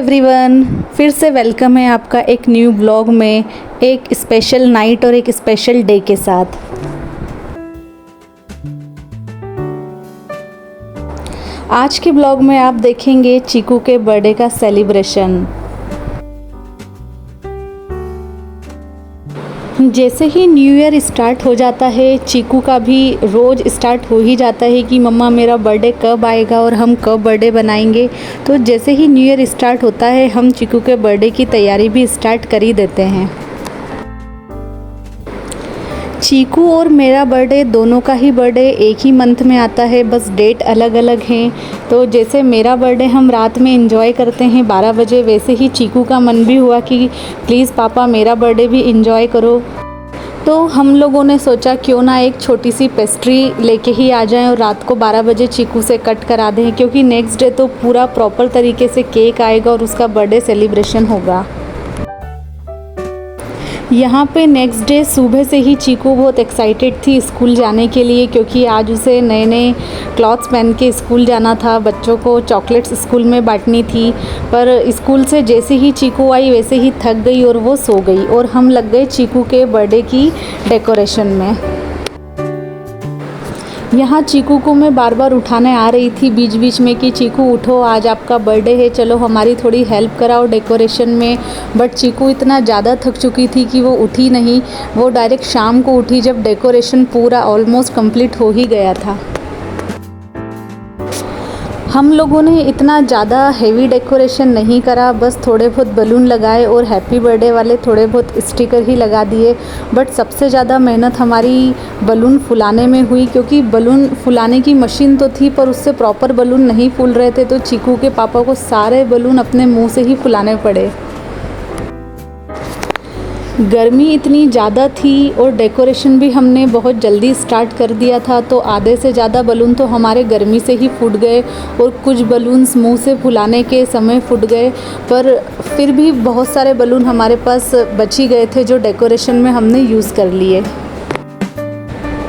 Everyone, फिर से welcome है आपका एक न्यू ब्लॉग में एक स्पेशल नाइट और एक स्पेशल डे के साथ। आज के ब्लॉग में आप देखेंगे चीकू के बर्थडे का सेलिब्रेशन। जैसे ही न्यू ईयर स्टार्ट हो जाता है, चीकू का भी रोज़ स्टार्ट हो ही जाता है कि मम्मा मेरा बर्थडे कब आएगा और हम कब बर्थडे बनाएंगे। तो जैसे ही न्यू ईयर स्टार्ट होता है, हम चीकू के बर्थडे की तैयारी भी स्टार्ट कर ही देते हैं। चीकू और मेरा बर्थडे दोनों का ही बर्थडे एक ही मंथ में आता है, बस डेट अलग अलग हैं। तो जैसे मेरा बर्थडे हम रात में एंजॉय करते हैं 12 बजे, वैसे ही चीकू का मन भी हुआ कि प्लीज़ पापा मेरा बर्थडे भी एंजॉय करो। तो हम लोगों ने सोचा क्यों ना एक छोटी सी पेस्ट्री लेके ही आ जाएं और रात को 12 बजे चीकू से कट करा दें, क्योंकि नेक्स्ट डे तो पूरा प्रॉपर तरीके से केक आएगा और उसका बर्थडे सेलिब्रेशन होगा। यहाँ पे नेक्स्ट डे सुबह से ही चीकू बहुत एक्साइटेड थी स्कूल जाने के लिए, क्योंकि आज उसे नए नए क्लॉथ्स पहन के स्कूल जाना था। बच्चों को चॉकलेट्स स्कूल में बांटनी थी, पर स्कूल से जैसे ही चीकू आई वैसे ही थक गई और वो सो गई और हम लग गए चीकू के बर्थडे की डेकोरेशन में। यहाँ चीकू को मैं बार बार उठाने आ रही थी बीच बीच में कि चीकू उठो, आज आपका बर्थडे है, चलो हमारी थोड़ी हेल्प कराओ डेकोरेशन में। बट चीकू इतना ज़्यादा थक चुकी थी कि वो उठी नहीं। वो डायरेक्ट शाम को उठी जब डेकोरेशन पूरा ऑलमोस्ट कंप्लीट हो ही गया था। हम लोगों ने इतना ज़्यादा हेवी डेकोरेशन नहीं करा, बस थोड़े बहुत बलून लगाए और हैप्पी बर्थडे वाले थोड़े बहुत स्टिकर ही लगा दिए। बट सबसे ज़्यादा मेहनत हमारी बलून फुलाने में हुई, क्योंकि बलून फुलाने की मशीन तो थी पर उससे प्रॉपर बलून नहीं फूल रहे थे। तो चीकू के पापा को सारे बलून अपने मुंह से ही फुलाने पड़े। गर्मी इतनी ज़्यादा थी और डेकोरेशन भी हमने बहुत जल्दी स्टार्ट कर दिया था, तो आधे से ज़्यादा बलून तो हमारे गर्मी से ही फूट गए और कुछ बलून्स मुंह से फुलाने के समय फूट गए। पर फिर भी बहुत सारे बलून हमारे पास बच ही गए थे जो डेकोरेशन में हमने यूज़ कर लिए।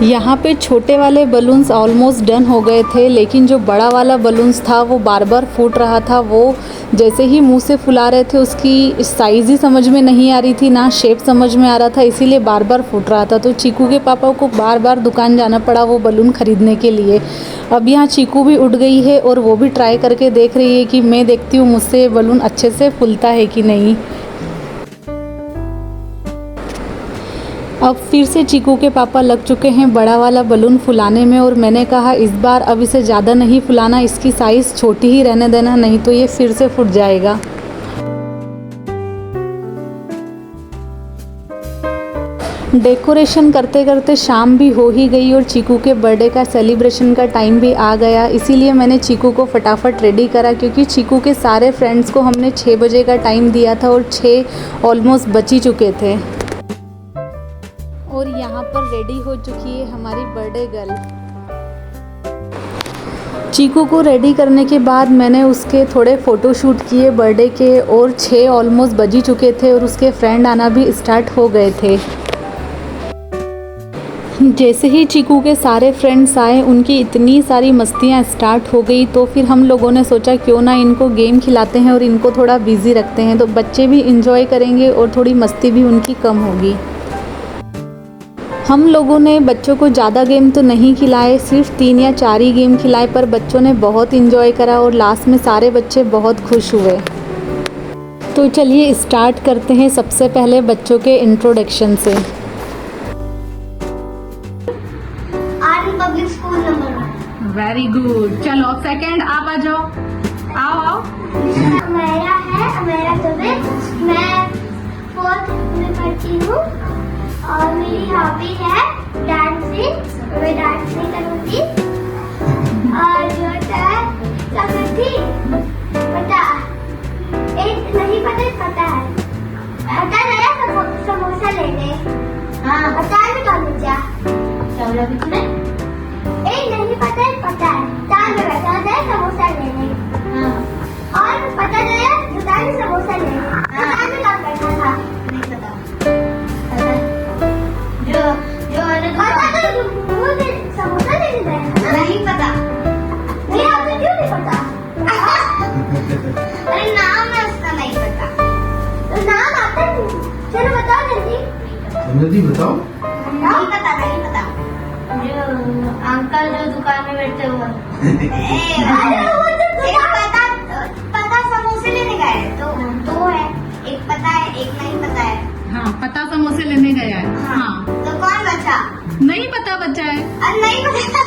यहाँ पे छोटे वाले बलून्स ऑलमोस्ट डन हो गए थे, लेकिन जो बड़ा वाला बलून्स था वो बार बार फूट रहा था। वो जैसे ही मुंह से फुला रहे थे उसकी साइज़ ही समझ में नहीं आ रही थी, ना शेप समझ में आ रहा था, इसीलिए बार बार फूट रहा था। तो चीकू के पापा को बार बार दुकान जाना पड़ा वो बलून ख़रीदने के लिए। अब यहाँ चीकू भी उठ गई है और वो भी ट्राई करके देख रही है कि मैं देखती हूँ मुझसे बलून अच्छे से फूलता है कि नहीं। अब फिर से चीकू के पापा लग चुके हैं बड़ा वाला बलून फुलाने में, और मैंने कहा इस बार अब इसे ज़्यादा नहीं फुलाना, इसकी साइज़ छोटी ही रहने देना, नहीं तो ये फिर से फूट जाएगा। डेकोरेशन करते करते शाम भी हो ही गई और चीकू के बर्थडे का सेलिब्रेशन का टाइम भी आ गया। इसीलिए मैंने चीकू को फटाफट रेडी करा, क्योंकि चीकू के सारे फ्रेंड्स को हमने 6 बजे का टाइम दिया था और 6 ऑलमोस्ट बच ही चुके थे। और यहाँ पर रेडी हो चुकी है हमारी बर्थडे गर्ल। चीकू को रेडी करने के बाद मैंने उसके थोड़े फ़ोटो शूट किए बर्थडे के, और 6 ऑलमोस्ट बज ही चुके थे और उसके फ्रेंड आना भी स्टार्ट हो गए थे। जैसे ही चीकू के सारे फ्रेंड्स आए, उनकी इतनी सारी मस्तियाँ स्टार्ट हो गई। तो फिर हम लोगों ने सोचा क्यों ना इनको गेम खिलाते हैं और इनको थोड़ा बिज़ी रखते हैं, तो बच्चे भी इंजॉय करेंगे और थोड़ी मस्ती भी उनकी कम होगी। हम लोगों ने बच्चों को ज़्यादा गेम तो नहीं खिलाए, सिर्फ 3 या 4 ही गेम खिलाए, पर बच्चों ने बहुत इंजॉय करा और लास्ट में सारे बच्चे बहुत खुश हुए। तो चलिए स्टार्ट करते हैं सबसे पहले बच्चों के इंट्रोडक्शन से। Public school number 1। Very good, चलो सेकंड आप आ जाओ, आओ। मेरा दुबे, मैं 4th में पढ़ती हूँ और मेरी हॉबी है डांसिंग। मैं डांसिंग करूँगी और जो थी पता एक नहीं पता है समोसा लेने। हाँ पता है ना मुझे क्या बोला तुमने? एक नहीं पता है ताल में बैठा है समोसा लेने। हाँ और पता चला दुकान में समोसा लेने। दुकान में कब बैठा था नहीं पता। मुझे समोसा लेने गया नहीं पता। नहीं आपको क्यों नहीं पता? अरे नाम है उसका, नदी बताओ। नहीं पता जो अंकल जो दुकान में बैठते हुए पता समोसे लेने गए तो दो है, एक पता है एक नहीं पता है। हाँ, पता समोसे लेने गया है। हाँ, तो कौन बचा? नहीं पता बच्चा है नहीं पता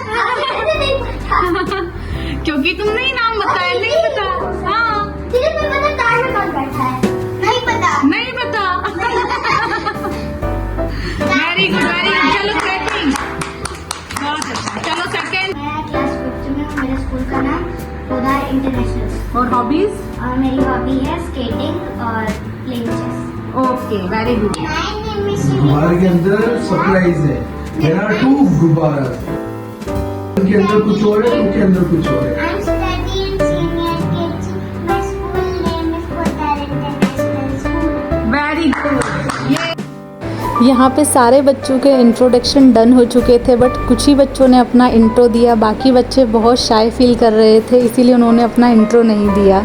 क्योंकि तुमने ही नाम बताया, नहीं पता। हाँ, तुझे नहीं पता तार में कौन बैठा है? नहीं पता। नहीं पता। Very good, very good. चलो सेकंड, बहुत अच्छा। चलो सेकंड। मैं क्लास 5th में हूँ। मेरे स्कूल का नाम पोदार इंटरनेशनल। और हॉबीज? और मेरी हॉबी है स्केटिंग और playing chess. Okay, very good. गुब्बारे के अंदर सरप्राइज है। देयर आर 2 गुब्बारा, उनके अंदर कुछ और है, उनके अंदर कुछ और है। I'm studying senior KG. My school name is Poddar International School. Very good. यहाँ पे सारे बच्चों के इंट्रोडक्शन डन हो चुके थे, बट कुछ ही बच्चों ने अपना इंट्रो दिया। बाकी बच्चे बहुत शाय फील कर रहे थे, इसीलिए उन्होंने अपना इंट्रो नहीं दिया।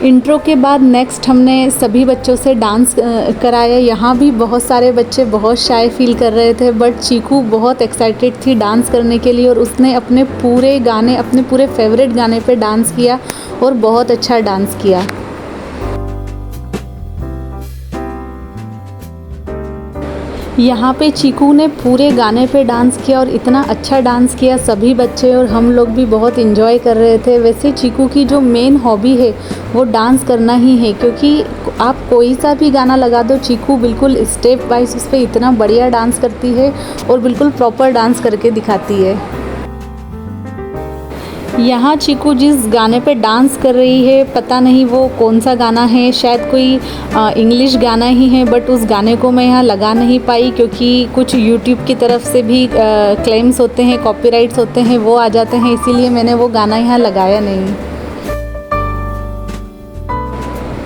इंट्रो के बाद नेक्स्ट हमने सभी बच्चों से डांस कराया। यहाँ भी बहुत सारे बच्चे बहुत शाय फील कर रहे थे, बट चीकू बहुत एक्साइटेड थी डांस करने के लिए और उसने अपने पूरे फेवरेट गाने पे डांस किया और बहुत अच्छा डांस किया। यहाँ पे चीकू ने पूरे गाने पे डांस किया और इतना अच्छा डांस किया, सभी बच्चे और हम लोग भी बहुत इन्जॉय कर रहे थे। वैसे चीकू की जो मेन हॉबी है वो डांस करना ही है, क्योंकि आप कोई सा भी गाना लगा दो, चीकू बिल्कुल स्टेप वाइज उस पर इतना बढ़िया डांस करती है और बिल्कुल प्रॉपर डांस करके दिखाती है। यहाँ चीकू जिस गाने पे डांस कर रही है, पता नहीं वो कौन सा गाना है, शायद कोई इंग्लिश गाना ही है, बट उस गाने को मैं यहाँ लगा नहीं पाई क्योंकि कुछ यूट्यूब की तरफ से भी क्लेम्स होते हैं, कॉपीराइट्स होते हैं, वो आ जाते हैं, इसीलिए मैंने वो गाना यहाँ लगाया नहीं।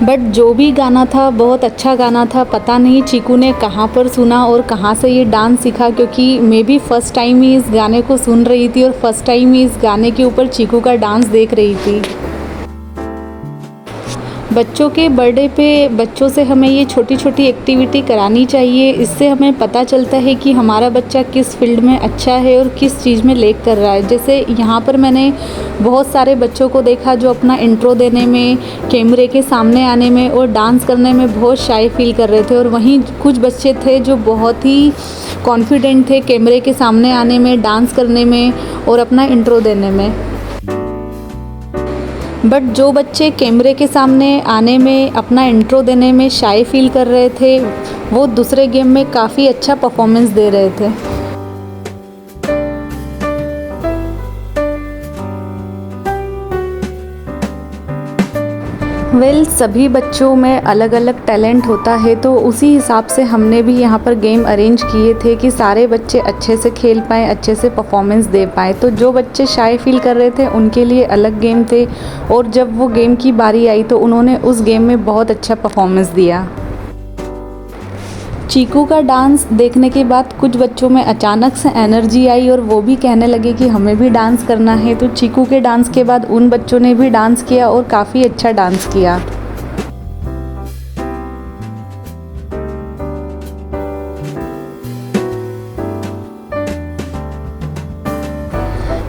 बट जो भी गाना था बहुत अच्छा गाना था। पता नहीं चीकू ने कहाँ पर सुना और कहाँ से ये डांस सीखा, क्योंकि मैं भी फ़र्स्ट टाइम ही इस गाने को सुन रही थी और फर्स्ट टाइम ही इस गाने के ऊपर चीकू का डांस देख रही थी। बच्चों के बर्थडे पे बच्चों से हमें ये छोटी छोटी एक्टिविटी करानी चाहिए। इससे हमें पता चलता है कि हमारा बच्चा किस फील्ड में अच्छा है और किस चीज़ में लैग कर रहा है। जैसे यहाँ पर मैंने बहुत सारे बच्चों को देखा जो अपना इंट्रो देने में, कैमरे के सामने आने में और डांस करने में बहुत शाय फील कर रहे थे, और वहीं कुछ बच्चे थे जो बहुत ही कॉन्फिडेंट थे कैमरे के सामने आने में, डांस करने में और अपना इंट्रो देने में। बट जो बच्चे कैमरे के सामने आने में, अपना इंट्रो देने में शाय फील कर रहे थे, वो दूसरे गेम में काफ़ी अच्छा परफॉर्मेंस दे रहे थे। सभी बच्चों में अलग अलग टैलेंट होता है, तो उसी हिसाब से हमने भी यहाँ पर गेम अरेंज किए थे कि सारे बच्चे अच्छे से खेल पाएँ, अच्छे से परफॉर्मेंस दे पाएँ। तो जो बच्चे शाय फील कर रहे थे उनके लिए अलग गेम थे, और जब वो गेम की बारी आई तो उन्होंने उस गेम में बहुत अच्छा परफॉर्मेंस दिया। चीकू का डांस देखने के बाद कुछ बच्चों में अचानक से एनर्जी आई और वो भी कहने लगे कि हमें भी डांस करना है। तो चीकू के डांस के बाद उन बच्चों ने भी डांस किया और काफ़ी अच्छा डांस किया।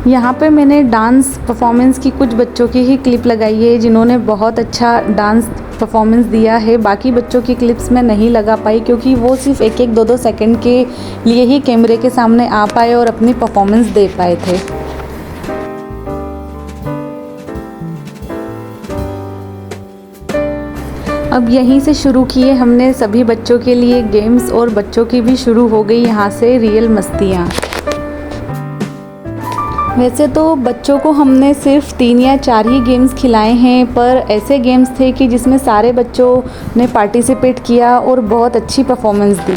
यहाँ पे मैंने डांस परफॉर्मेंस की कुछ बच्चों की ही क्लिप लगाई है जिन्होंने बहुत अच्छा डांस परफॉर्मेंस दिया है। बाकी बच्चों की क्लिप्स मैं नहीं लगा पाई क्योंकि वो सिर्फ 1-2 सेकंड के लिए ही कैमरे के सामने आ पाए और अपनी परफॉर्मेंस दे पाए थे। अब यहीं से शुरू किए हमने सभी बच्चों के लिए गेम्स, और बच्चों की भी शुरू हो गई यहाँ से रियल मस्तियाँ। वैसे तो बच्चों को हमने सिर्फ 3 या 4 ही गेम्स खिलाए हैं, पर ऐसे गेम्स थे कि जिसमें सारे बच्चों ने पार्टिसिपेट किया और बहुत अच्छी परफॉर्मेंस दी।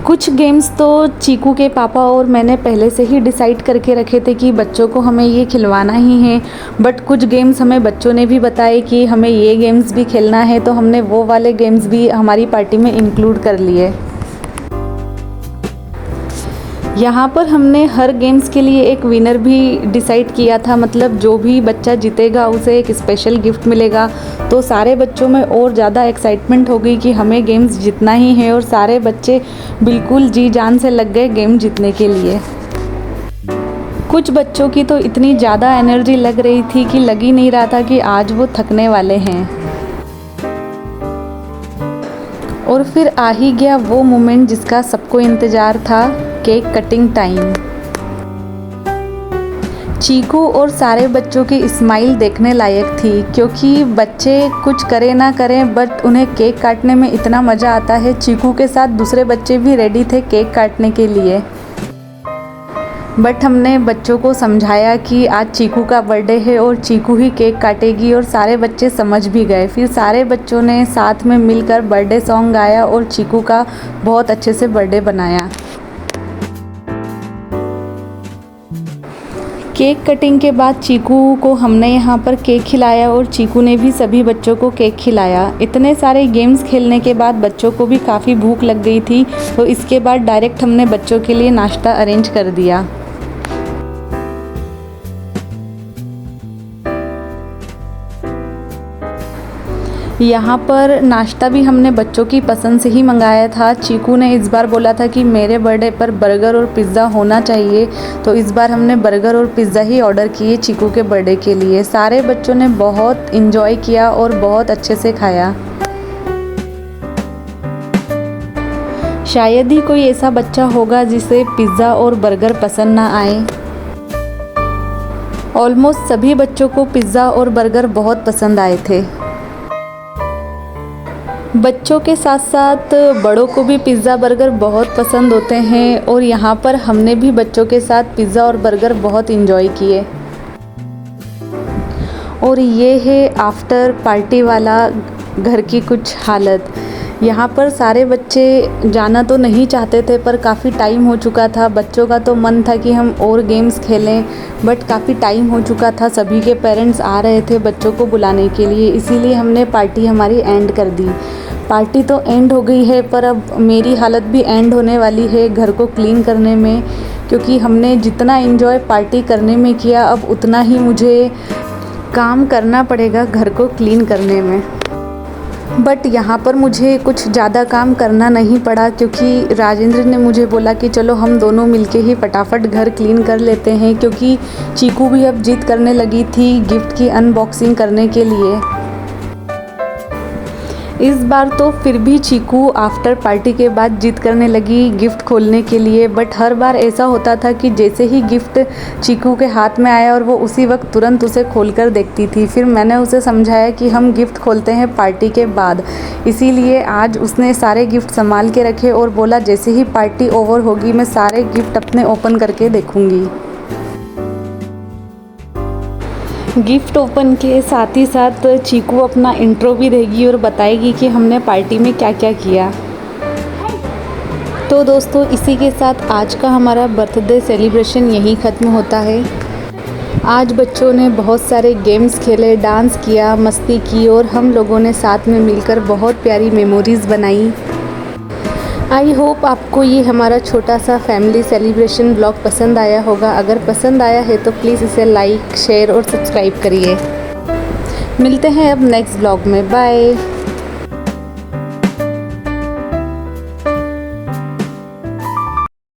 कुछ गेम्स तो चीकू के पापा और मैंने पहले से ही डिसाइड करके रखे थे कि बच्चों को हमें ये खिलवाना ही है, बट कुछ गेम्स हमें बच्चों ने भी बताए कि हमें ये गेम्स भी खेलना है, तो हमने वो वाले गेम्स भी हमारी पार्टी में इंक्लूड कर लिए। यहाँ पर हमने हर गेम्स के लिए एक विनर भी डिसाइड किया था, मतलब जो भी बच्चा जीतेगा उसे एक स्पेशल गिफ्ट मिलेगा। तो सारे बच्चों में और ज़्यादा एक्साइटमेंट हो गई कि हमें गेम्स जीतना ही है और सारे बच्चे बिल्कुल जी जान से लग गए गेम जीतने के लिए। कुछ बच्चों की तो इतनी ज़्यादा एनर्जी लग रही थी कि लग ही नहीं रहा था कि आज वो थकने वाले हैं। और फिर आ ही गया वो मोमेंट जिसका सबको इंतज़ार था, केक कटिंग टाइम। चीकू और सारे बच्चों की स्माइल देखने लायक थी, क्योंकि बच्चे कुछ करें ना करें बट उन्हें केक काटने में इतना मज़ा आता है। चीकू के साथ दूसरे बच्चे भी रेडी थे केक काटने के लिए, बट हमने बच्चों को समझाया कि आज चीकू का बर्थडे है और चीकू ही केक काटेगी, और सारे बच्चे समझ भी गए। फिर सारे बच्चों ने साथ में मिलकर बर्थडे सॉन्ग गाया और चीकू का बहुत अच्छे से बर्थडे बनाया। केक कटिंग के बाद चीकू को हमने यहाँ पर केक खिलाया और चीकू ने भी सभी बच्चों को केक खिलाया। इतने सारे गेम्स खेलने के बाद बच्चों को भी काफ़ी भूख लग गई थी, तो इसके बाद डायरेक्ट हमने बच्चों के लिए नाश्ता अरेंज कर दिया। यहाँ पर नाश्ता भी हमने बच्चों की पसंद से ही मंगाया था। चीकू ने इस बार बोला था कि मेरे बर्थडे पर बर्गर और पिज़्ज़ा होना चाहिए, तो इस बार हमने बर्गर और पिज़्ज़ा ही ऑर्डर किए चीकू के बर्थडे के लिए। सारे बच्चों ने बहुत इन्जॉय किया और बहुत अच्छे से खाया। शायद ही कोई ऐसा बच्चा होगा जिसे पिज़्ज़ा और बर्गर पसंद ना आए। ऑलमोस्ट सभी बच्चों को पिज़्ज़ा और बर्गर बहुत पसंद आए थे। बच्चों के साथ साथ बड़ों को भी पिज़्ज़ा बर्गर बहुत पसंद होते हैं, और यहाँ पर हमने भी बच्चों के साथ पिज़्ज़ा और बर्गर बहुत इन्जॉय किए। और ये है आफ्टर पार्टी वाला घर की कुछ हालत। यहाँ पर सारे बच्चे जाना तो नहीं चाहते थे, पर काफ़ी टाइम हो चुका था। बच्चों का तो मन था कि हम और गेम्स खेलें, बट काफ़ी टाइम हो चुका था। सभी के पेरेंट्स आ रहे थे बच्चों को बुलाने के लिए, इसीलिए हमने पार्टी हमारी एंड कर दी। पार्टी तो एंड हो गई है, पर अब मेरी हालत भी एंड होने वाली है घर को क्लीन करने में, क्योंकि हमने जितना एंजॉय पार्टी करने में किया, अब उतना ही मुझे काम करना पड़ेगा घर को क्लीन करने में। बट यहाँ पर मुझे कुछ ज़्यादा काम करना नहीं पड़ा, क्योंकि राजेंद्र ने मुझे बोला कि चलो हम दोनों मिलके ही फटाफट घर क्लीन कर लेते हैं, क्योंकि चीकू भी अब जिद करने लगी थी गिफ्ट की अनबॉक्सिंग करने के लिए। इस बार तो फिर भी चीकू आफ्टर पार्टी के बाद जिद करने लगी गिफ्ट खोलने के लिए, बट हर बार ऐसा होता था कि जैसे ही गिफ्ट चीकू के हाथ में आया और वो उसी वक्त तुरंत उसे खोलकर देखती थी। फिर मैंने उसे समझाया कि हम गिफ्ट खोलते हैं पार्टी के बाद, इसीलिए आज उसने सारे गिफ्ट संभाल के रखे और बोला जैसे ही पार्टी ओवर होगी मैं सारे गिफ्ट अपने ओपन करके देखूँगी। गिफ्ट ओपन के साथ ही साथ चीकू अपना इंट्रो भी देगी और बताएगी कि हमने पार्टी में क्या क्या किया। तो दोस्तों, इसी के साथ आज का हमारा बर्थडे सेलिब्रेशन यहीं ख़त्म होता है। आज बच्चों ने बहुत सारे गेम्स खेले, डांस किया, मस्ती की, और हम लोगों ने साथ में मिलकर बहुत प्यारी मेमोरीज़ बनाई। आई होप आपको ये हमारा छोटा सा फैमिली सेलिब्रेशन ब्लॉग पसंद आया होगा। अगर पसंद आया है तो प्लीज़ इसे लाइक, शेयर और सब्सक्राइब करिए। मिलते हैं अब नेक्स्ट ब्लॉग में। बाय।